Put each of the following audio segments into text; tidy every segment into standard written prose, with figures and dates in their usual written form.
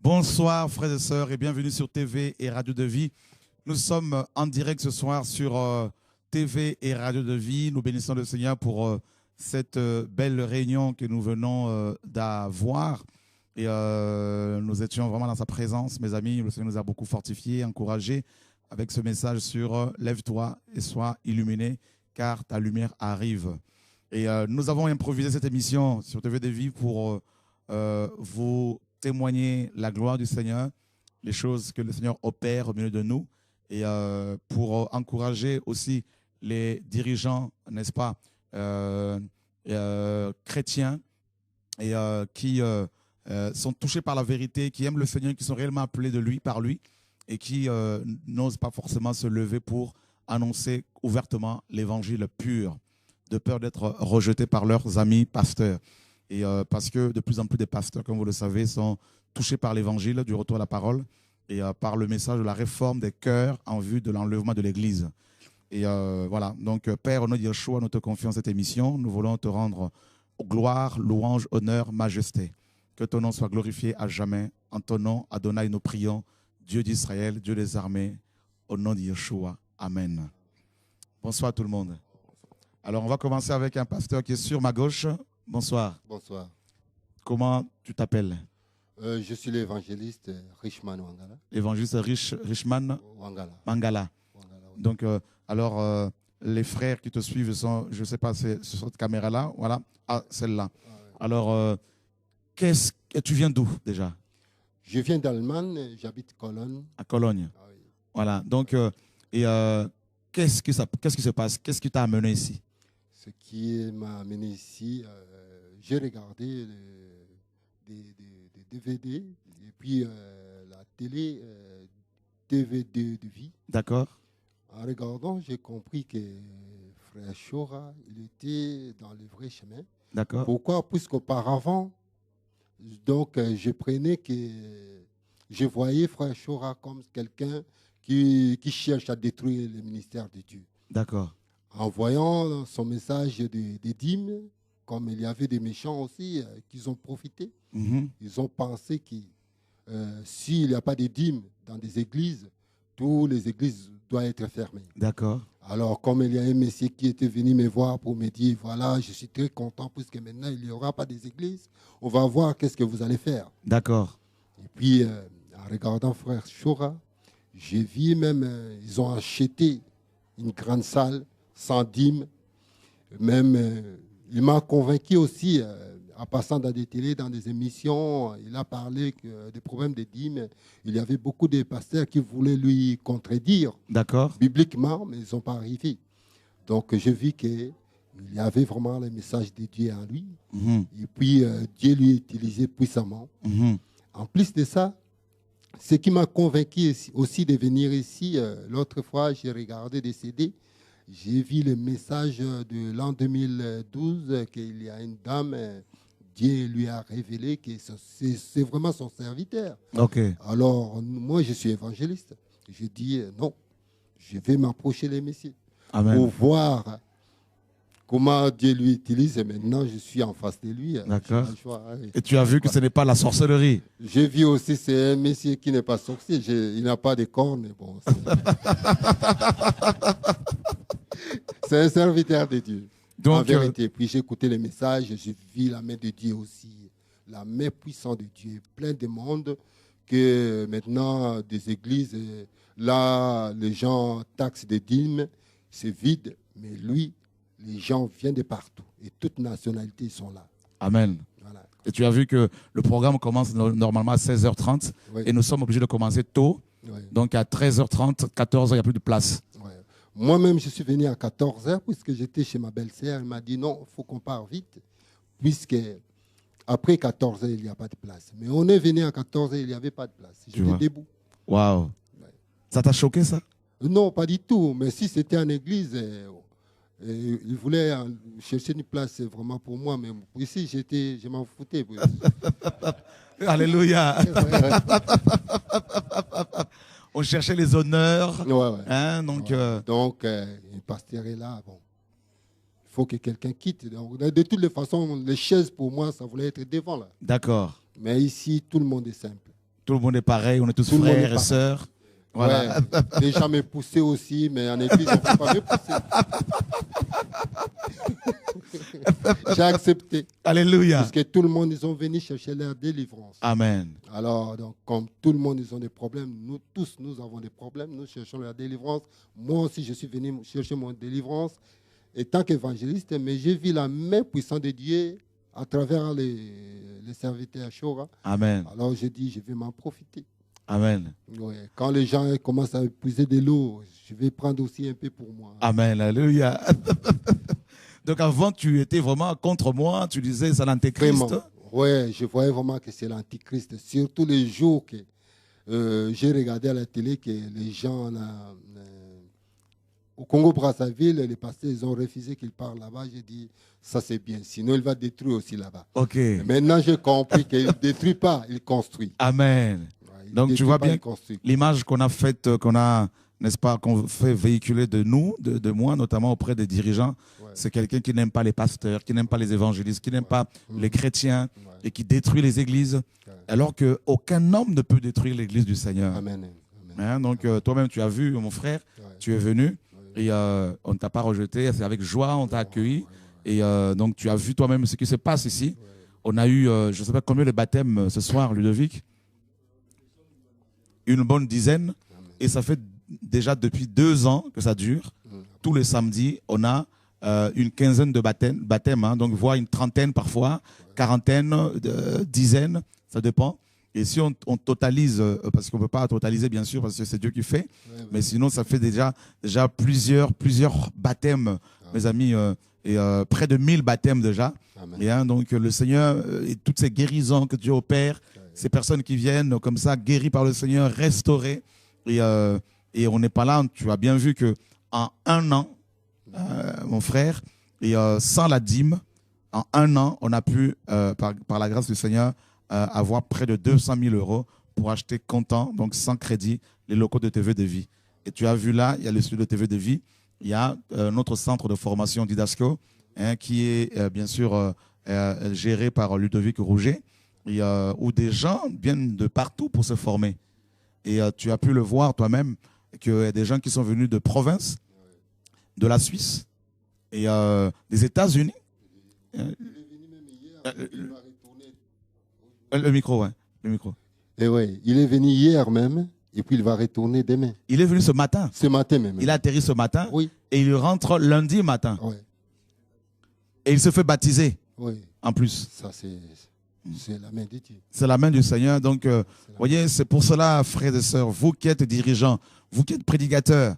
Bonsoir frères et sœurs et bienvenue sur TV et Radio de Vie. Nous sommes en direct ce soir sur TV et Radio de Vie. Nous bénissons le Seigneur pour cette belle réunion que nous venons d'avoir. Et nous étions vraiment dans sa présence, mes amis. Le Seigneur nous a beaucoup fortifiés, encouragés avec ce message sur lève-toi et sois illuminé car ta lumière arrive. Et nous avons improvisé cette émission sur TV de Vie pour vous témoigner la gloire du Seigneur, les choses que le Seigneur opère au milieu de nous et pour encourager aussi les dirigeants, n'est-ce pas, chrétiens et qui sont touchés par la vérité, qui aiment le Seigneur, qui sont réellement appelés de lui, par lui et qui n'osent pas forcément se lever pour annoncer ouvertement l'évangile pur, de peur d'être rejetés par leurs amis pasteurs. Et parce que de plus en plus des pasteurs, comme vous le savez, sont touchés par l'évangile, du retour à la parole, et par le message de la réforme des cœurs en vue de l'enlèvement de l'Église. Et voilà, donc Père, au nom de Yeshua, nous te confions cette émission. Nous voulons te rendre gloire, louange, honneur, majesté. Que ton nom soit glorifié à jamais. En ton nom, Adonai, nous prions, Dieu d'Israël, Dieu des armées, au nom de Yeshua. Amen. Bonsoir tout le monde. Alors, on va commencer avec un pasteur qui est sur ma gauche. Bonsoir. Bonsoir. Comment tu t'appelles? Je suis l'évangéliste Richman Wangala. L'évangéliste Richman Wangala. Mangala. Wangala, oui. Donc, les frères qui te suivent sont, je ne sais pas, c'est sur cette caméra-là. Voilà. Ah, celle-là. Ah, ouais. Alors, tu viens d'où déjà? Je viens d'Allemagne, j'habite Cologne. À Cologne. Ah, oui. Voilà. Donc, qu'est-ce qui se passe? Qu'est-ce qui t'a amené ici? Ce qui m'a amené ici, j'ai regardé des DVD et puis la télé DVD de vie. D'accord. En regardant, j'ai compris que Frère Chora, il était dans le vrai chemin. D'accord. Pourquoi? Puisqu'auparavant, donc je voyais Frère Chora comme quelqu'un qui cherche à détruire le ministère de Dieu. D'accord. En voyant son message des dîmes, comme il y avait des méchants aussi qui ont profité, ils ont pensé que s'il n'y a pas de dîmes dans des églises, toutes les églises doivent être fermées. D'accord. Alors, comme il y a un monsieur qui était venu me voir pour me dire, voilà, je suis très content puisque maintenant il n'y aura pas des églises, on va voir qu'est-ce que vous allez faire. D'accord. Et puis, en regardant Frère Chora, j'ai vu même, ils ont acheté une grande salle sans dîmes. Même, il m'a convaincu aussi, en passant dans des télés, dans des émissions, il a parlé des problèmes des dîmes. Il y avait beaucoup de pasteurs qui voulaient lui contredire. D'accord. Bibliquement, mais ils ne sont pas arrivés. Donc, je vis qu'il y avait vraiment le message de Dieu en lui. Et puis, Dieu lui utilisait puissamment. En plus de ça, ce qui m'a convaincu aussi de venir ici, l'autre fois, j'ai regardé des CD. J'ai vu le message de l'an 2012 qu'il y a une dame, Dieu lui a révélé que c'est vraiment son serviteur. Ok. Alors, moi, je suis évangéliste. Je dis non, je vais m'approcher des messieurs Amen. pour voir comment Dieu lui utilise. Et maintenant, je suis en face de lui. D'accord. J'ai pas le choix, hein. Et tu as vu que ce n'est pas la sorcellerie. J'ai vu aussi, c'est un monsieur qui n'est pas sorcier. Il n'a pas de cornes. Mais bon, c'est un serviteur de Dieu. Donc, en vérité. Puis j'ai écouté les messages, j'ai vu la main de Dieu aussi. La main puissante de Dieu. Plein de monde que maintenant, des églises, là, les gens taxent des dîmes, c'est vide. Mais lui, les gens viennent de partout. Et toutes nationalités sont là. Amen. Voilà. Et tu as vu que le programme commence normalement à 16h30 Oui. et nous sommes obligés de commencer tôt. Oui. Donc à 13h30, 14h, il n'y a plus de place. Ouais. Moi-même, je suis venu à 14h puisque j'étais chez ma belle-sœur. Elle m'a dit non, il faut qu'on parte vite puisque après 14h, il n'y a pas de place. Mais on est venu à 14h, il n'y avait pas de place. J'étais debout. Waouh. Ouais. Ça t'a choqué ça? Non, pas du tout. Mais si c'était en église, il voulait chercher une place vraiment pour moi. Mais ici, je m'en foutais. Alléluia. On cherchait les honneurs. Ouais. Hein, donc, Donc, le pasteur est là. Bon. Il faut que quelqu'un quitte. Donc, de toutes les façons, les chaises, pour moi, ça voulait être devant là. D'accord. Mais ici, tout le monde est simple. Tout le monde est pareil, on est tous Tout le monde frères est et sœurs. Voilà. Ouais, les gens me poussaient aussi, mais en église, on ne peut pas me pousser. J'ai accepté. Alléluia. Parce que tout le monde, ils sont venus chercher leur délivrance. Amen. Alors, donc, comme tout le monde, ils ont des problèmes, nous tous, nous avons des problèmes, nous cherchons la délivrance. Moi aussi, je suis venu chercher mon délivrance en tant qu'évangéliste, mais j'ai vu la main puissante de Dieu à travers les serviteurs Shora. Amen. Alors, j'ai dit, je vais m'en profiter. Amen. Ouais. Quand les gens commencent à épuiser de l'eau, je vais prendre aussi un peu pour moi. Amen. Alléluia. Donc avant, tu étais vraiment contre moi. Tu disais c'est l'antéchrist. Oui, je voyais vraiment que c'est l'antéchrist. Surtout les jours que j'ai regardé à la télé que les gens au Congo-Brazzaville, les pasteurs, ils ont refusé qu'il parle là-bas. J'ai dit, ça c'est bien. Sinon, il va détruire aussi là-bas. Ok. Et maintenant, j'ai compris qu'il ne détruit pas, il construit. Amen. Donc tu vois bien l'image qu'on a faite, qu'on a, n'est-ce pas, qu'on fait véhiculer de nous, de moi, notamment auprès des dirigeants. Ouais. C'est quelqu'un qui n'aime pas les pasteurs, qui n'aime pas les évangélistes, qui n'aime pas les chrétiens et qui détruit les églises, alors qu'aucun homme ne peut détruire l'église du Seigneur. Amen. Hein, donc toi-même, tu as vu, mon frère, tu es venu et on ne t'a pas rejeté, c'est avec joie, on t'a accueilli. Et donc tu as vu toi-même ce qui se passe ici. On a eu, je ne sais pas combien de baptêmes ce soir, Ludovic. Une bonne dizaine. Et ça fait déjà depuis 2 ans que ça dure. Tous les samedis, on a une quinzaine de baptêmes, hein, donc voire une trentaine parfois, quarantaine, dizaine, ça dépend. Et si on totalise, parce qu'on ne peut pas totaliser bien sûr, parce que c'est Dieu qui fait, mais sinon ça fait déjà plusieurs baptêmes, mes amis, et près de 1000 baptêmes déjà. Et, hein, donc le Seigneur et toutes ces guérisons que Dieu opère, ces personnes qui viennent comme ça, guéries par le Seigneur, restaurées. Et on n'est pas là, tu as bien vu qu'en 1 an, mon frère, et sans la dîme, en 1 an, on a pu, par la grâce du Seigneur, avoir près de 200 000 € pour acheter comptant, donc sans crédit, les locaux de TV de Vie. Et tu as vu là, il y a le studio de TV de Vie, il y a notre centre de formation Didasco, hein, qui est bien sûr géré par Ludovic Rouget, où des gens viennent de partout pour se former. Et tu as pu le voir toi-même, qu'il y a des gens qui sont venus de province, de la Suisse et des États-Unis. Le micro, ouais. Le micro. Et ouais, il est venu hier même, et puis il va retourner demain. Il est venu ce matin. Ce matin même. Il a atterri ce matin. Oui. Et il rentre lundi matin. Oui. Et il se fait baptiser. Oui. En plus. Ça, c'est la main de Dieu. C'est la main du Seigneur. Donc, voyez, c'est pour cela, frères et sœurs, vous qui êtes dirigeants, vous qui êtes prédicateurs,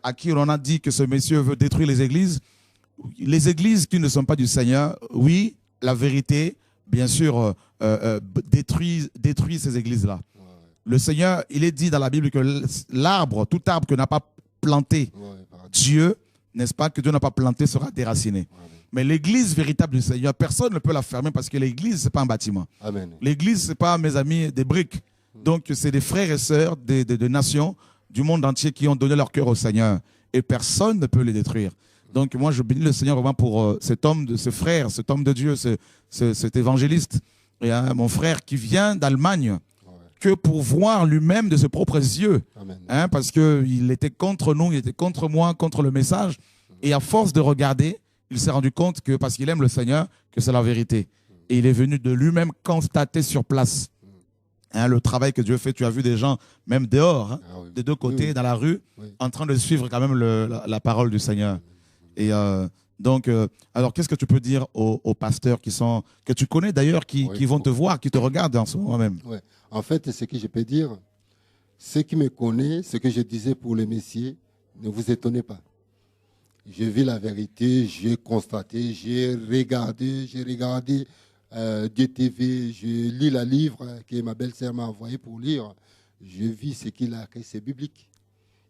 à qui on a dit que ce monsieur veut détruire les églises qui ne sont pas du Seigneur, oui, la vérité, bien sûr, détruit ces églises-là. Ouais. Le Seigneur, il est dit dans la Bible que l'arbre, tout arbre que n'a pas planté Dieu, n'est-ce pas, que Dieu n'a pas planté sera déraciné. Mais l'église véritable du Seigneur, personne ne peut la fermer parce que l'église, ce n'est pas un bâtiment. L'église, ce n'est pas, mes amis, des briques. Donc, c'est des frères et sœurs de nations du monde entier qui ont donné leur cœur au Seigneur. Et personne ne peut les détruire. Donc, moi, je bénis le Seigneur vraiment pour cet homme, ce frère, cet homme de Dieu, cet évangéliste. Et mon frère qui vient d'Allemagne, que pour voir lui-même de ses propres yeux. Hein, parce qu'il était contre nous, il était contre moi, contre le message. Et à force de regarder, il s'est rendu compte que, parce qu'il aime le Seigneur, que c'est la vérité. Et il est venu de lui-même constater sur place hein, le travail que Dieu fait. Tu as vu des gens, même dehors, hein, des deux côtés, dans la rue, en train de suivre quand même la parole du Seigneur. Et donc, alors qu'est-ce que tu peux dire aux pasteurs que tu connais d'ailleurs, qui vont te voir, qui te regardent en ce moment même? En fait, ce que je peux dire, ceux qui me connaissent, ce que je disais pour les messieurs, ne vous étonnez pas. J'ai vu la vérité, j'ai constaté, j'ai regardé DTV, je lis le livre que ma belle-sœur m'a envoyé pour lire. Je vis ce qu'il a écrit, c'est biblique.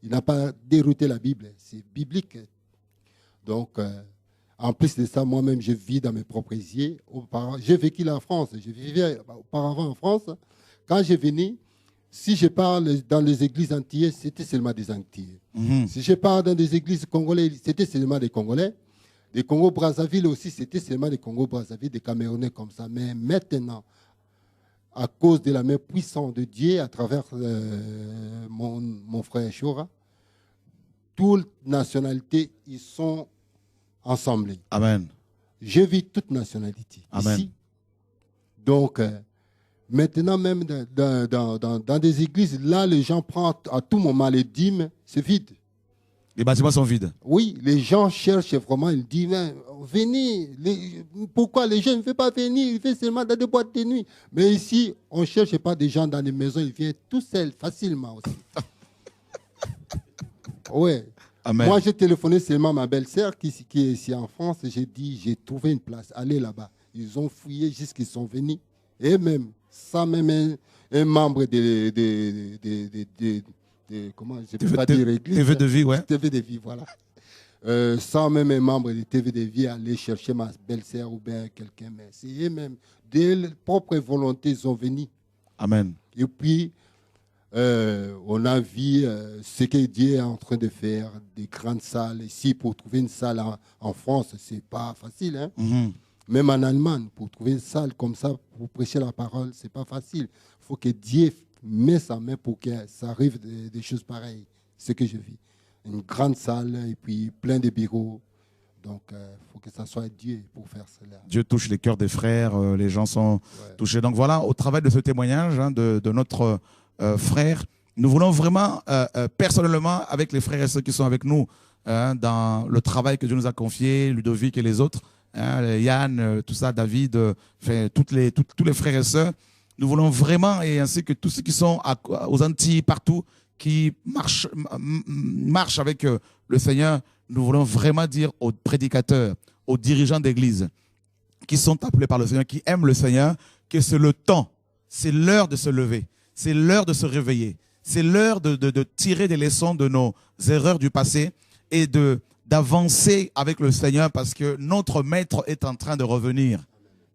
Il n'a pas dérouté la Bible, c'est biblique. Donc, en plus de ça, moi-même, je vis dans mes propres yeux. J'ai vécu en France, je vivais auparavant en France. Quand je venais, si je parle dans les églises antillaises, c'était seulement des Antillais. Si je parle dans des églises congolaises, c'était seulement des Congolais. Des Congo-Brazzaville aussi, c'était seulement des Congo-Brazzaville, des Camerounais comme ça. Mais maintenant, à cause de la main puissante de Dieu à travers mon frère Shora, toutes nationalités, ils sont ensemble. Amen. Je vis toute nationalité Amen. ici. Donc, maintenant, même dans des églises, là, les gens prennent à tout moment les dîmes, c'est vide. Les bâtiments sont vides. Oui, les gens cherchent vraiment, ils disent, venez, pourquoi les gens ne veulent pas venir, ils viennent seulement dans des boîtes de nuit. Mais ici, on ne cherche pas des gens dans les maisons, ils viennent tout seuls, facilement aussi. Oui. Amen. Moi, j'ai téléphoné seulement à ma belle-sœur qui est ici en France et j'ai dit, j'ai trouvé une place, allez là-bas. Ils ont fouillé jusqu'ils sont venus. Et même, sans même un membre comment je ne peux pas dire église. TV de vie, ouais. TV de vie, voilà. Sans même un membre de TV de vie aller chercher ma belle-sœur ou bien quelqu'un. Mais c'est eux-mêmes, de leur propre volonté, ils sont venus. Amen. Et puis, on a vu ce que Dieu est en train de faire, des grandes salles. Ici, pour trouver une salle en France, ce n'est pas facile. Hein? Mm-hmm. Même en Allemagne, pour trouver une salle comme ça, pour prêcher la parole, ce n'est pas facile. Il faut que Dieu mette sa main pour que ça arrive des choses pareilles. C'est ce que je vis. Une grande salle et puis plein de bureaux. Donc, il faut que ça soit Dieu pour faire cela. Dieu touche les cœurs des frères, les gens sont touchés. Donc voilà, au travers de ce témoignage de notre frère, nous voulons vraiment, personnellement, avec les frères et ceux qui sont avec nous, dans le travail que Dieu nous a confié, Ludovic et les autres, Yann, tout ça, David, tous les frères et sœurs, nous voulons vraiment, et ainsi que tous ceux qui sont aux Antilles, partout, qui marchent avec le Seigneur, nous voulons vraiment dire aux prédicateurs, aux dirigeants d'église, qui sont appelés par le Seigneur, qui aiment le Seigneur, que c'est le temps, c'est l'heure de se lever, c'est l'heure de se réveiller, c'est l'heure de tirer des leçons de nos erreurs du passé et d'avancer avec le Seigneur parce que notre Maître est en train de revenir.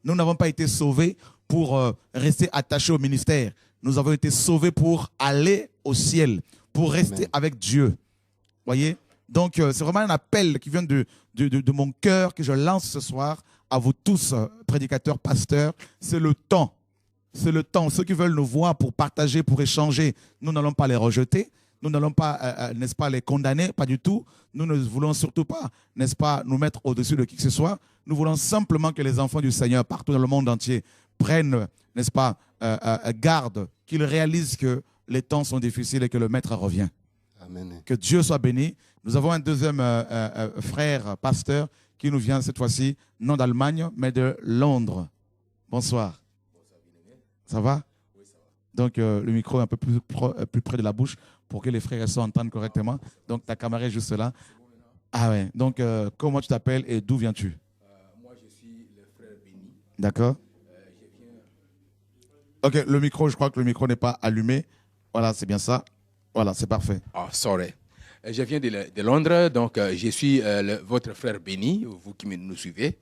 Nous n'avons pas été sauvés pour rester attachés au ministère. Nous avons été sauvés pour aller au ciel, pour rester avec Dieu. Voyez? Donc, c'est vraiment un appel qui vient de mon cœur que je lance ce soir à vous tous, prédicateurs, pasteurs. C'est le temps. C'est le temps. Ceux qui veulent nous voir pour partager, pour échanger, nous n'allons pas les rejeter. Nous n'allons pas, n'est-ce pas, les condamner, pas du tout. Nous ne voulons surtout pas, n'est-ce pas, nous mettre au-dessus de qui que ce soit. Nous voulons simplement que les enfants du Seigneur, partout dans le monde entier, prennent, n'est-ce pas, garde, qu'ils réalisent que les temps sont difficiles et que le Maître revient. Amen. Que Dieu soit béni. Nous avons un deuxième frère, pasteur, qui nous vient cette fois-ci, non d'Allemagne, mais de Londres. Bonsoir. Ça va? Oui, ça va. Donc, le micro est un peu plus près de la bouche pour que les frères et sœurs entendent correctement. Donc, ta caméra est juste là. Ah ouais. Donc, comment tu t'appelles et d'où viens-tu? Moi, je suis le frère Béni. D'accord. Ok, le micro, je crois que le micro n'est pas allumé. Voilà, c'est bien ça. Voilà, c'est parfait. Ah, sorry. Je viens de Londres, donc je suis votre frère Béni, vous qui nous suivez.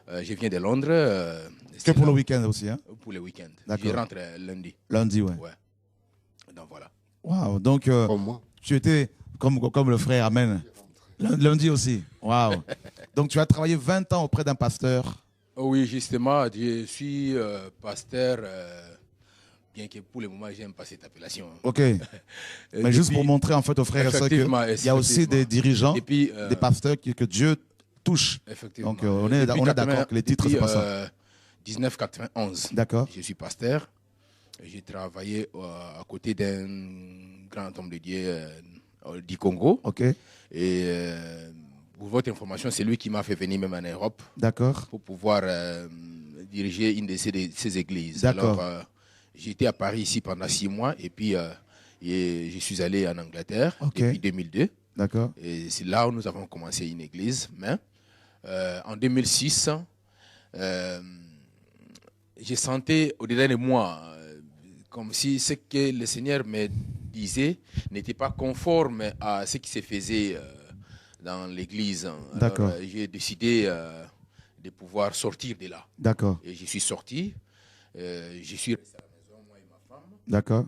Je viens de Londres. Que pour le week-end aussi, hein? Pour le week-end. D'accord. Je rentre lundi. Lundi, ouais. Ouais. Donc voilà. Waouh, donc Comme moi. tu étais comme le frère, amen. Lundi aussi, waouh. Donc tu as travaillé 20 ans auprès d'un pasteur. Oh oui, justement, je suis pasteur, bien que pour le moment, je n'aime pas cette appellation. Ok. Mais juste pour montrer en fait aux frères et sœurs qu'il y a aussi des dirigeants, puis, des pasteurs que Dieu touche. Effectivement. Donc on est d'accord que les titres, c'est pas ça. 1991. D'accord. Je suis pasteur. J'ai travaillé à côté d'un grand homme de Dieu du Congo. Ok. Et pour votre information, c'est lui qui m'a fait venir même en Europe. D'accord. Pour pouvoir diriger une de ces églises. D'accord. Alors, j'étais à Paris ici pendant 6 mois et puis je suis allé en Angleterre depuis 2002. D'accord. Et c'est là où nous avons commencé une église. Mais en 2006, j'ai senti au-delà de moi comme si ce que le Seigneur me disait n'était pas conforme à ce qui se faisait dans l'église. D'accord. Alors, j'ai décidé de pouvoir sortir de là. D'accord. Et je suis sorti. Je suis resté à la maison, moi et ma femme. D'accord.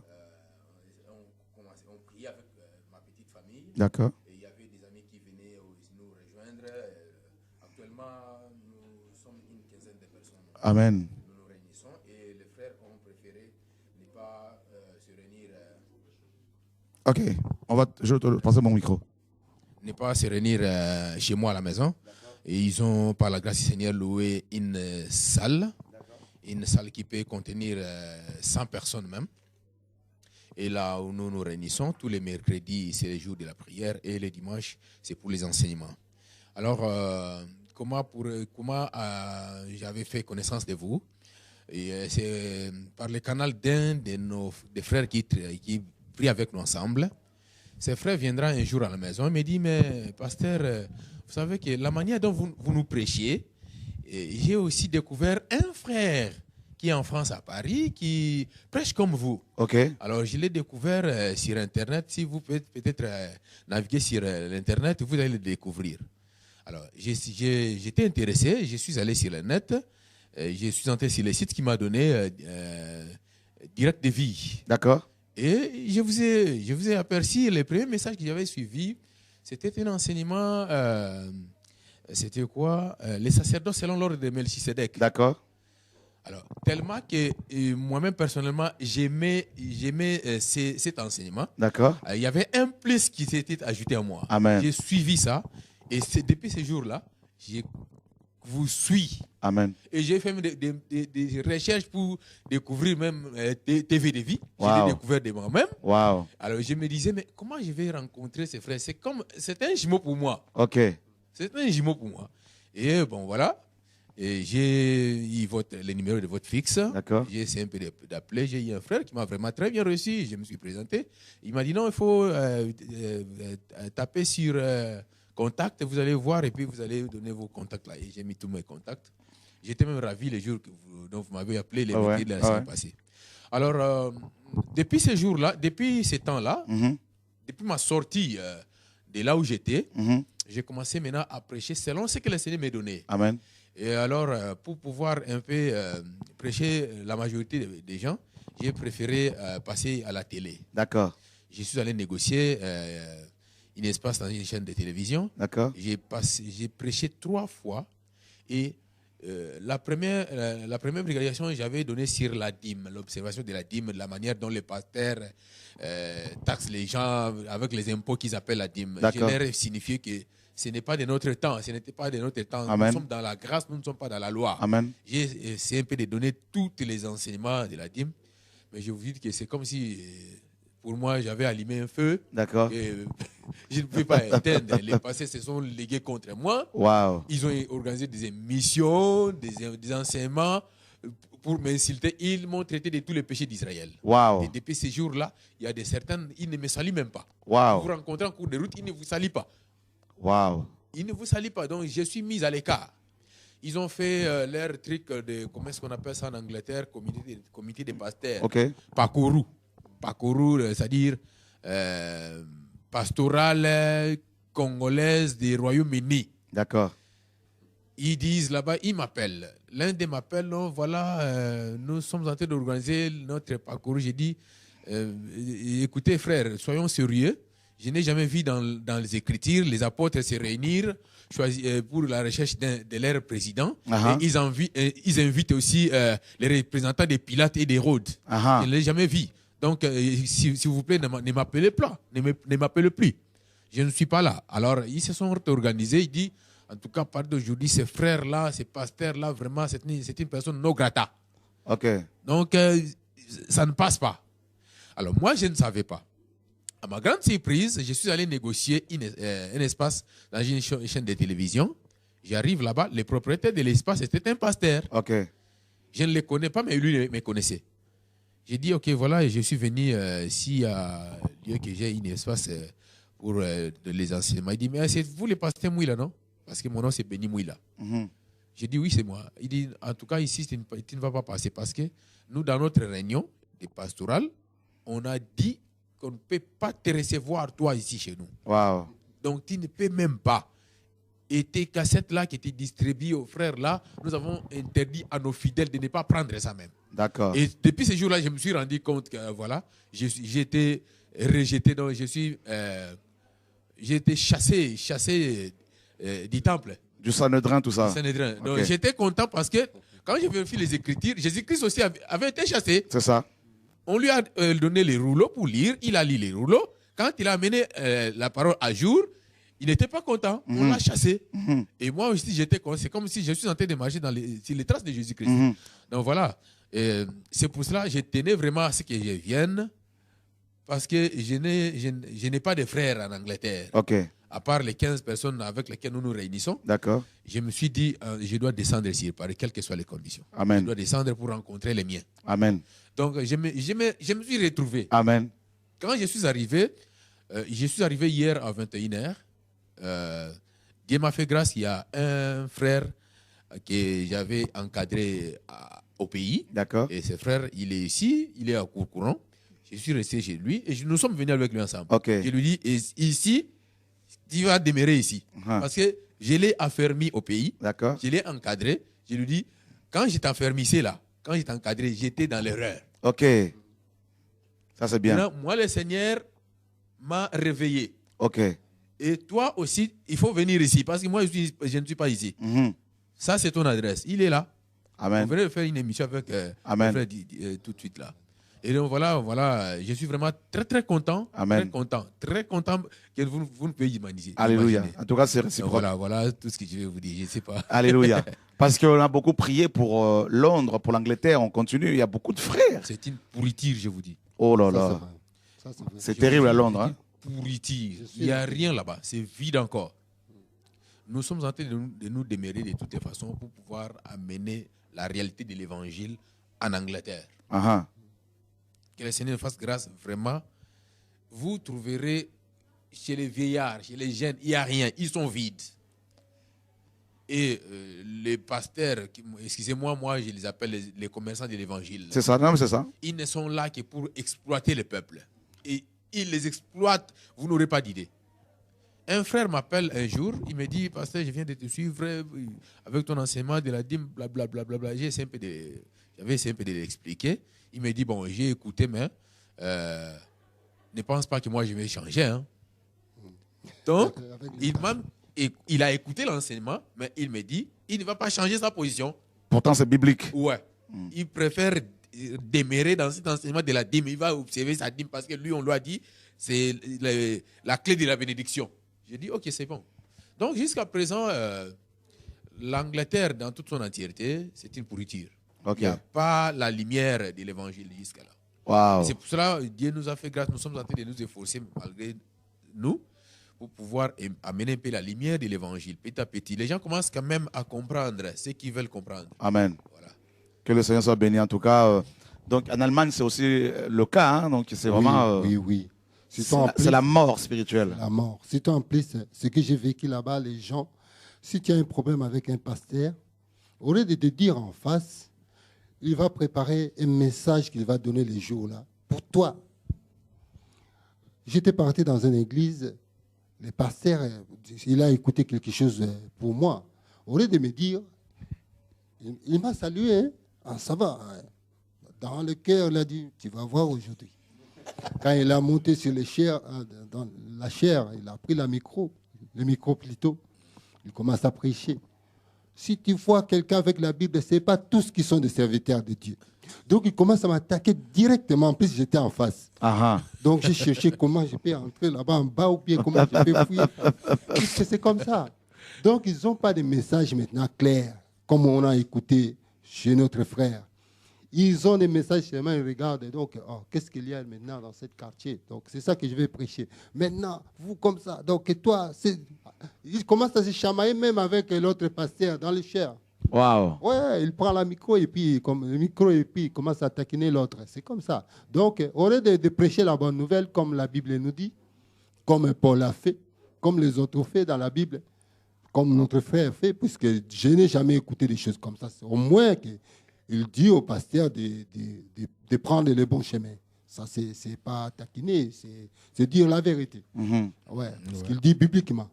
On priait avec ma petite famille. D'accord. Et il y avait des amis qui venaient nous rejoindre. Actuellement, nous sommes une quinzaine de personnes. Amen. Nous nous réunissons et les frères ont préféré Ok, je vais te passer mon micro. Ne pas se réunir chez moi à la maison. Et ils ont, par la grâce du Seigneur, loué une salle. Une salle qui peut contenir 100 personnes même. Et là où nous nous réunissons, tous les mercredis, c'est les jours de la prière. Et les dimanches, c'est pour les enseignements. Alors, comment j'avais fait connaissance de vous? Et c'est par le canal d'un des frères qui prie avec nous ensemble. Ce frère viendra un jour à la maison et me dit, mais pasteur, vous savez que la manière dont vous nous prêchiez, j'ai aussi découvert un frère qui est en France à Paris, qui prêche comme vous. Ok. Alors, je l'ai découvert sur Internet. Si vous pouvez peut-être naviguer sur l'Internet, vous allez le découvrir. Alors, j'étais intéressé, je suis allé sur le net, je suis entré sur le site qui m'a donné Direct de Vie. D'accord. Et je vous ai aperçu, les premiers messages que j'avais suivis, c'était un enseignement, c'était quoi? Les sacerdoces selon l'ordre de Melchisedec. D'accord. Alors, tellement que moi-même, personnellement, j'aimais cet enseignement. D'accord. Il y avait un plus qui s'était ajouté à moi. Amen. J'ai suivi ça. Et depuis ce jour-là, je vous suis. Amen. Et j'ai fait des recherches pour découvrir même TV de vie. Wow. Je l'ai découvert de moi-même. Wow. Alors, je me disais, mais comment je vais rencontrer ces frères? C'est un jumeau pour moi. Ok. C'est un jumeau pour moi. Et bon, voilà. Et j'ai eu les numéros de votre fixe. D'accord. J'ai essayé un peu d'appeler. J'ai eu un frère qui m'a vraiment très bien reçu. Je me suis présenté. Il m'a dit non, il faut taper sur contact. Vous allez voir et puis vous allez donner vos contacts là. Et j'ai mis tous mes contacts. J'étais même ravi les jours dont vous m'avez appelé, les mercredis de la semaine passée. Alors, depuis ces jours-là, depuis ces temps-là, depuis ma sortie de là où j'étais, j'ai commencé maintenant à prêcher selon ce que le Seigneur m'a donné. Amen. Et alors, pour pouvoir un peu prêcher la majorité des gens, j'ai préféré passer à la télé. D'accord. Je suis allé négocier un espace dans une chaîne de télévision. D'accord. J'ai prêché 3 fois. Et la première prédication, j'avais donné sur la dîme, l'observation de la dîme, de la manière dont les pasteurs taxent les gens avec les impôts qu'ils appellent la dîme. Je leur ai signifié que ce n'est pas de notre temps. Ce n'était pas de notre temps. Amen. Nous sommes dans la grâce, nous ne sommes pas dans la loi. Amen. J'ai essayé un peu de donner tous les enseignements de la dîme, mais je vous dis que c'est comme si, pour moi, j'avais allumé un feu. D'accord. Et je ne pouvais pas éteindre. Les pasteurs se sont légués contre moi. Wow. Ils ont organisé des émissions, des enseignements pour m'insulter. Ils m'ont traité de tous les péchés d'Israël. Wow. Et depuis ces jours-là, il y a certains, ils ne me saluent même pas. Wow. Vous vous rencontrez en cours de route, ils ne vous saluent pas. Wow. Ils ne vous saluent pas, donc je suis mis à l'écart. Ils ont fait leur truc de, comment est-ce qu'on appelle ça en Angleterre, comité des pasteurs. Ok. Pakourou, c'est-à-dire pastorale congolaise du Royaume-Uni. D'accord. Ils disent là-bas, ils m'appellent. L'un d'eux m'appelle, non, voilà, nous sommes en train d'organiser notre parcours. J'ai dit, écoutez frère, soyons sérieux. Je n'ai jamais vu dans les Écritures les apôtres se réunir pour la recherche de leur président. Et ils invitent aussi les représentants des Pilates et d'Hérode. Je ne l'ai jamais vu. Donc, s'il vous plaît, ne m'appelez pas. Ne m'appelez plus. Je ne suis pas là. Alors, ils se sont organisés. Ils disent, en tout cas, par d'aujourd'hui, ces frères-là, ces pasteurs-là, vraiment, c'est une personne non grata. Ok. Donc, ça ne passe pas. Alors, moi, je ne savais pas. À ma grande surprise, je suis allé négocier un espace dans une chaîne de télévision. J'arrive là-bas, le propriétaire de l'espace était un pasteur. Ok. Je ne le connais pas, mais lui me connaissait. J'ai dit, ok, voilà, je suis venu ici à lieu que j'ai un espace pour les enseignements. Il dit, mais c'est vous le pasteur Mouila, non? Parce que mon nom c'est Béni Mouila. J'ai dit, oui, c'est moi. Il dit, en tout cas, ici, tu ne vas pas passer parce que nous, dans notre réunion de pastoral, on a dit qu'on ne peut pas te recevoir, toi, ici, chez nous. Wow. Donc, tu ne peux même pas. Et tes cassettes-là qui étaient distribuées aux frères-là, nous avons interdit à nos fidèles de ne pas prendre ça même. D'accord. Et depuis ce jour-là, je me suis rendu compte que, voilà, j'ai été rejeté, donc j'ai été chassé du temple. Du Sanhédrin, tout ça. Du Sanhédrin. Donc, j'étais content parce que, quand j'ai vérifié les Écritures, Jésus-Christ aussi avait été chassé. C'est ça. On lui a donné les rouleaux pour lire. Il a lu les rouleaux. quand il a amené la parole à jour, il n'était pas content. On l'a chassé. Et moi aussi, c'est comme si je suis en train de marcher sur les traces de Jésus-Christ. Donc voilà. C'est pour cela que je tenais vraiment à ce que je vienne. Parce que je n'ai pas de frères en Angleterre. Ok. À part les 15 personnes avec lesquelles nous nous réunissons. D'accord. Je me suis dit, je dois descendre ici, quelles que soient les conditions. Amen. Je dois descendre pour rencontrer les miens. Amen. Donc, je me suis retrouvé. Amen. Quand je suis arrivé hier à 21h. Dieu m'a fait grâce, il y a un frère que j'avais encadré au pays. D'accord. Et ce frère, il est ici, il est à Courcouron. Je suis resté chez lui et nous sommes venus avec lui ensemble. Okay. Je lui dis, ici, tu vas demeurer ici. Parce que je l'ai affermi au pays. D'accord. Je l'ai encadré. Je lui dis, quand je t'enfermissais là, quand je t'ai encadré, j'étais dans l'erreur. Ok. Ça, c'est bien. Maintenant, moi, le Seigneur m'a réveillé. Ok. Et toi aussi, il faut venir ici. Parce que moi, je ne suis pas ici. Ça, c'est ton adresse. Il est là. Amen. On venait faire une émission avec le frère tout de suite là. Et donc voilà, je suis vraiment très très content. Amen. Très content que vous ne pouvez imaginer. Alléluia. En tout cas, c'est réciproque. Voilà tout ce que je vais vous dire. Je ne sais pas. Alléluia. Parce qu'on a beaucoup prié pour Londres, pour l'Angleterre. On continue. Il y a beaucoup de frères. C'est une pourriture, je vous dis. Oh là là. C'est terrible à Londres. Hein? Pourriture. Il n'y a rien là-bas. C'est vide encore. Nous sommes en train de nous démérer de toutes les façons pour pouvoir amener la réalité de l'évangile en Angleterre. Que le Seigneur fasse grâce, vraiment. Vous trouverez chez les vieillards, chez les jeunes, il n'y a rien. Ils sont vides. Et les pasteurs, excusez-moi, moi je les appelle les commerçants de l'évangile. C'est ça, non, c'est ça. Ils ne sont là que pour exploiter le peuple. Et ils les exploitent, vous n'aurez pas d'idée. Un frère m'appelle un jour, il me dit, pasteur, je viens de te suivre avec ton enseignement de la dîme, blablabla. J'avais essayé un peu de l'expliquer. Il me dit, bon, j'ai écouté, mais ne pense pas que moi je vais changer. Hein. Donc, il a écouté l'enseignement, mais il me dit, il ne va pas changer sa position. Pourtant, c'est biblique. Ouais. Il préfère demeurer dans cet enseignement de la dîme. Il va observer sa dîme parce que lui, on lui a dit, c'est la clé de la bénédiction. J'ai dit, ok, c'est bon. Donc, jusqu'à présent, l'Angleterre, dans toute son entièreté, c'est une pourriture. Okay. Il n'y a pas la lumière de l'évangile jusqu'à là. Wow. C'est pour cela que Dieu nous a fait grâce. Nous sommes en train de nous efforcer, malgré nous, pour pouvoir amener un peu la lumière de l'évangile, petit à petit. Les gens commencent quand même à comprendre ce qu'ils veulent comprendre. Amen. Voilà. Que le Seigneur soit béni. En tout cas, donc en Allemagne, c'est aussi le cas. Hein, donc c'est vraiment. Oui. C'est la mort spirituelle. La mort. Si toi, en plus, ce que j'ai vécu là-bas, les gens, si tu as un problème avec un pasteur, au lieu de te dire en face, il va préparer un message qu'il va donner les jours-là pour toi. J'étais parti dans une église, le pasteur, il a écouté quelque chose pour moi. Au lieu de me dire, il m'a salué, hein? Ah, ça va. Hein? Dans le cœur, il a dit, tu vas voir aujourd'hui. Quand il a monté sur les chairs, dans la chair, il a pris le micro plutôt, il commence à prêcher. Si tu vois quelqu'un avec la Bible, ce n'est pas tous qui sont des serviteurs de Dieu. Donc, il commence à m'attaquer directement. En plus, j'étais en face. Donc, j'ai cherché comment je peux entrer là-bas en bas ou bien comment je peux fuir. C'est comme ça. Donc, ils n'ont pas de message maintenant clair, comme on a écouté chez notre frère. Ils ont des messages seulement, ils regardent. Donc, qu'est-ce qu'il y a maintenant dans ce quartier? Donc, c'est ça que je vais prêcher. Maintenant, vous comme ça. Donc, toi, il commence à se chamailler même avec l'autre pasteur dans les chairs. Wow. Ouais, il prend le micro et puis il commence à taquiner l'autre. C'est comme ça. Donc, au lieu de prêcher la bonne nouvelle, comme la Bible nous dit, comme Paul a fait, comme les autres ont fait dans la Bible, comme notre frère a fait, puisque je n'ai jamais écouté des choses comme ça. C'est au moins qu'il dit au pasteur de prendre le bon chemin. Ça, c'est pas taquiner, c'est dire la vérité. Ouais, ce qu'il dit bibliquement.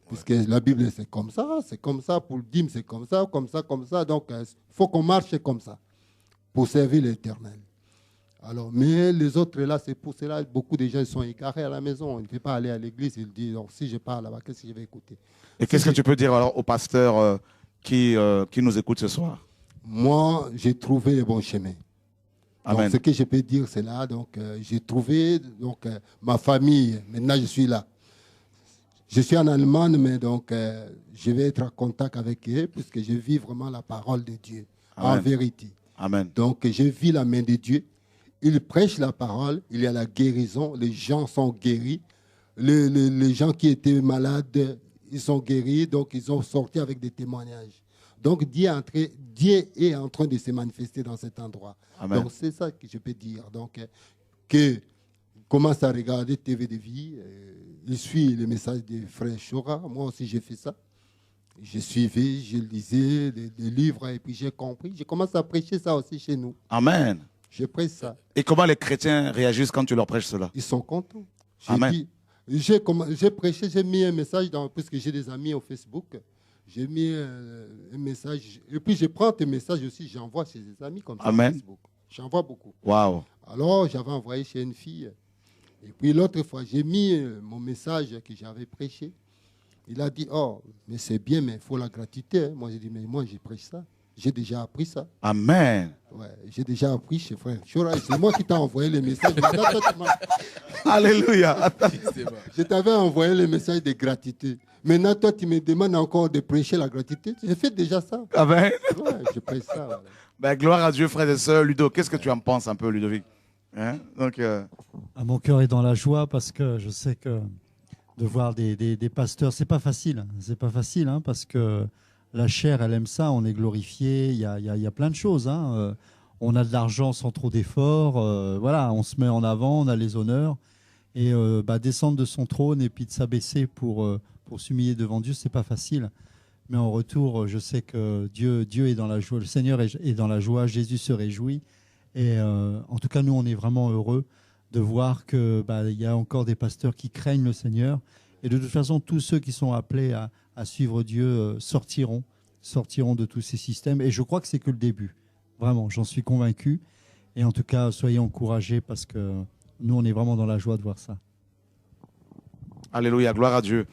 Puisque la Bible, c'est comme ça, pour le dîme, c'est comme ça. Donc, il faut qu'on marche comme ça, pour servir l'Éternel. Alors, mais les autres, là, c'est pour cela, beaucoup de gens sont égarés à la maison. Ils ne peuvent pas aller à l'église. Ils disent, donc, si je pars là-bas, qu'est-ce que je vais écouter? Et qu'est-ce que tu peux dire alors aux pasteurs qui nous écoutent ce soir? Moi, j'ai trouvé le bon chemin. Amen. Donc, ce que je peux dire, c'est là. Donc, j'ai trouvé ma famille. Maintenant, je suis là. Je suis en Allemagne, mais donc, je vais être en contact avec eux puisque je vis vraiment la parole de Dieu, Amen. en vérité. Amen. Donc, je vis la main de Dieu. Il prêche la parole, il y a la guérison, les gens sont guéris. Les gens qui étaient malades, ils sont guéris, donc ils ont sorti avec des témoignages. Donc, Dieu est en train de se manifester dans cet endroit. Amen. Donc, c'est ça que je peux dire. Donc, que commence à regarder TV de vie, il suit les messages des frères Chora. Moi aussi, j'ai fait ça. Je suivais, je lisais des livres et puis j'ai compris. Je commence à prêcher ça aussi chez nous. Amen. Je prêche ça. Et comment les chrétiens réagissent quand tu leur prêches cela? Ils sont contents. Amen. J'ai prêché, j'ai mis un message, puisque j'ai des amis au Facebook. J'ai mis un message. Et puis je prends tes messages aussi, j'envoie chez des amis comme ça. Amen. Sur Facebook. J'envoie beaucoup. Wow. Alors j'avais envoyé chez une fille. Et puis l'autre fois, j'ai mis mon message que j'avais prêché. Il a dit, oh, mais c'est bien, mais il faut la gratuité. Hein. Moi, j'ai dit, mais moi, j'ai prêché ça. J'ai déjà appris ça. Amen. Ouais, j'ai déjà appris chez frère Chora. C'est moi qui t'ai envoyé les messages. Alléluia. Je t'avais envoyé les messages de gratuité. Maintenant, toi, tu me demandes encore de prêcher la gratuité. J'ai fait déjà ça. Amen. Ouais, je prêche ça. Voilà. Ben, gloire à Dieu, frères et sœurs. Ludo, qu'est-ce que tu en penses un peu, Ludovic? Hein? Donc, Mon cœur est dans la joie parce que je sais que de voir des pasteurs, c'est pas facile. C'est pas facile hein, parce que la chair, elle aime ça. On est glorifié. Il y a plein de choses. Hein. On a de l'argent sans trop d'efforts. Voilà, on se met en avant, on a les honneurs. Et descendre de son trône et puis de s'abaisser pour s'humilier devant Dieu, c'est pas facile. Mais en retour, je sais que Dieu est dans la joie. Le Seigneur est dans la joie. Jésus se réjouit. Et en tout cas, nous, on est vraiment heureux de voir qu'il y a encore des pasteurs qui craignent le Seigneur. Et de toute façon, tous ceux qui sont appelés à suivre Dieu sortiront de tous ces systèmes. Et je crois que c'est que le début. Vraiment, j'en suis convaincu. Et en tout cas, soyez encouragés parce que nous, on est vraiment dans la joie de voir ça. alléluia, gloire à Dieu.